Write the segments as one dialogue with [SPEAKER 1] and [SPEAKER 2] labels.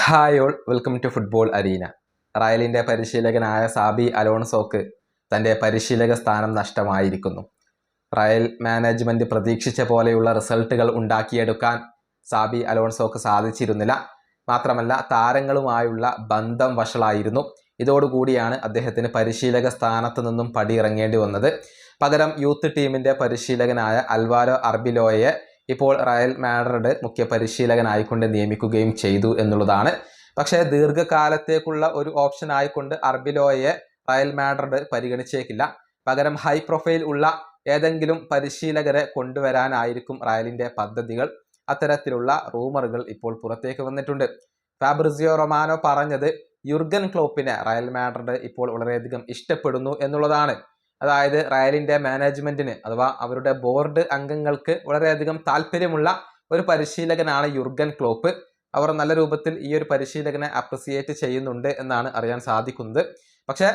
[SPEAKER 1] Hi all, welcome to football arena. റയലിൻ്റെ പരിശീലകനായ Xabi അലോൺസോക്ക് തൻ്റെ പരിശീലക സ്ഥാനം നഷ്ടമായിരിക്കുന്നു. റയൽ മാനേജ്മെൻറ്റ് പ്രതീക്ഷിച്ച പോലെയുള്ള റിസൾട്ടുകൾ ഉണ്ടാക്കിയെടുക്കാൻ സാബി അലോൺസോക്ക് സാധിച്ചിരുന്നില്ല. മാത്രമല്ല, താരങ്ങളുമായുള്ള ബന്ധം വഷളായിരുന്നു. ഇതോടുകൂടിയാണ് അദ്ദേഹത്തിന് പരിശീലക സ്ഥാനത്ത് നിന്നും പടിയിറങ്ങേണ്ടി വന്നത്. പകരം യൂത്ത് ടീമിൻ്റെ പരിശീലകനായ അൽവാരോ അർബിലോയെ ഇപ്പോൾ റയൽ മാഡ്രിഡ് മുഖ്യ പരിശീലകനായിക്കൊണ്ട് നിയമിക്കുകയും ചെയ്തു എന്നുള്ളതാണ്. പക്ഷേ ദീർഘകാലത്തേക്കുള്ള ഒരു ഓപ്ഷൻ ആയിക്കൊണ്ട് അർബിലോയെ റയൽ മാഡ്രിഡ് പരിഗണിച്ചേക്കില്ല. പകരം ഹൈ പ്രൊഫൈൽ ഉള്ള ഏതെങ്കിലും പരിശീലകരെ കൊണ്ടുവരാനായിരിക്കും റയലിൻ്റെ പദ്ധതികൾ. അത്തരത്തിലുള്ള റൂമറുകൾ ഇപ്പോൾ പുറത്തേക്ക് വന്നിട്ടുണ്ട്. ഫാബ്രിസിയോ റൊമാനോ പറഞ്ഞത് യുർഗൻ ക്ലോപ്പിനെ റയൽ മാഡ്രിഡ് ഇപ്പോൾ വളരെയധികം ഇഷ്ടപ്പെടുന്നു എന്നുള്ളതാണ്. അതായത് റയലിൻ്റെ മാനേജ്മെൻറ്റിന് അഥവാ അവരുടെ ബോർഡ് അംഗങ്ങൾക്ക് വളരെയധികം താല്പര്യമുള്ള ഒരു പരിശീലകനാണ് യുർഗൻ ക്ലോപ്പ്. അവർ നല്ല രൂപത്തിൽ ഈ ഒരു പരിശീലകനെ അപ്രിസിയേറ്റ് ചെയ്യുന്നുണ്ട് എന്നാണ് അറിയാൻ സാധിക്കുന്നത്. പക്ഷേ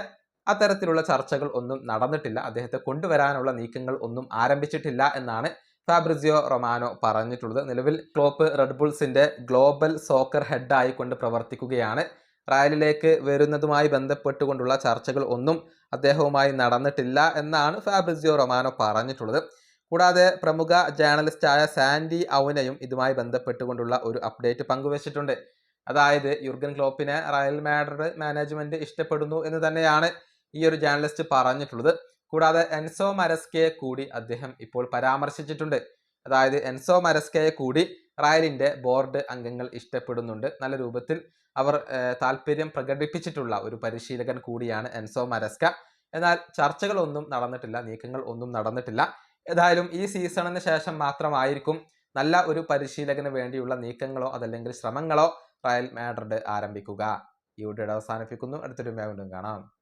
[SPEAKER 1] അത്തരത്തിലുള്ള ചർച്ചകൾ ഒന്നും നടന്നിട്ടില്ല. അദ്ദേഹത്തെ കൊണ്ടുവരാനുള്ള നീക്കങ്ങൾ ഒന്നും ആരംഭിച്ചിട്ടില്ല എന്നാണ് ഫാബ്രിസിയോ റൊമാനോ പറഞ്ഞിട്ടുള്ളത്. നിലവിൽ ക്ലോപ്പ് റെഡ് ബുൾസിൻ്റെ ഗ്ലോബൽ സോക്കർ ഹെഡായി കൊണ്ട് പ്രവർത്തിക്കുകയാണ്. റയലിലേക്ക് വരുന്നതുമായി ബന്ധപ്പെട്ടുകൊണ്ടുള്ള ചർച്ചകൾ ഒന്നും അദ്ദേഹവുമായി നടന്നിട്ടില്ല എന്നാണ് ഫാബ്രിസിയോ റൊമാനോ പറഞ്ഞിട്ടുള്ളത്. കൂടാതെ പ്രമുഖ ജേർണലിസ്റ്റായ സാൻഡി ഔനയും ഇതുമായി ബന്ധപ്പെട്ടുകൊണ്ടുള്ള ഒരു അപ്ഡേറ്റ് പങ്കുവച്ചിട്ടുണ്ട്. അതായത് യുർഗൻ ക്ലോപ്പിനെ റയൽ മാഡ്രിഡ് മാനേജ്മെന്റ് ഇഷ്ടപ്പെടുന്നു എന്ന് തന്നെയാണ് ഈ ഒരു ജേർണലിസ്റ്റ് പറഞ്ഞിട്ടുള്ളത്. കൂടാതെ എൻസോ മരസ്കയെ കൂടി അദ്ദേഹം ഇപ്പോൾ പരാമർശിച്ചിട്ടുണ്ട്. അതായത് എൻസോ മരസ്കയെ കൂടി റയലിൻ്റെ ബോർഡ് അംഗങ്ങൾ ഇഷ്ടപ്പെടുന്നുണ്ട്. നല്ല രൂപത്തിൽ അവർ താല്പര്യം പ്രകടിപ്പിച്ചിട്ടുള്ള ഒരു പരിശീലകൻ കൂടിയാണ് എൻസോ മരസ്ക. എന്നാൽ ചർച്ചകളൊന്നും നടന്നിട്ടില്ല, നീക്കങ്ങൾ ഒന്നും നടന്നിട്ടില്ല. ഏതായാലും ഈ സീസണിന് ശേഷം മാത്രമായിരിക്കും നല്ല ഒരു പരിശീലകന് വേണ്ടിയുള്ള നീക്കങ്ങളോ അതല്ലെങ്കിൽ ശ്രമങ്ങളോ റയൽ മാഡ്രിഡ് ആരംഭിക്കുക. ഈ വീഡിയോ അവസാനിപ്പിക്കുന്നു. അടുത്തൊരു വീണ്ടും കാണാം.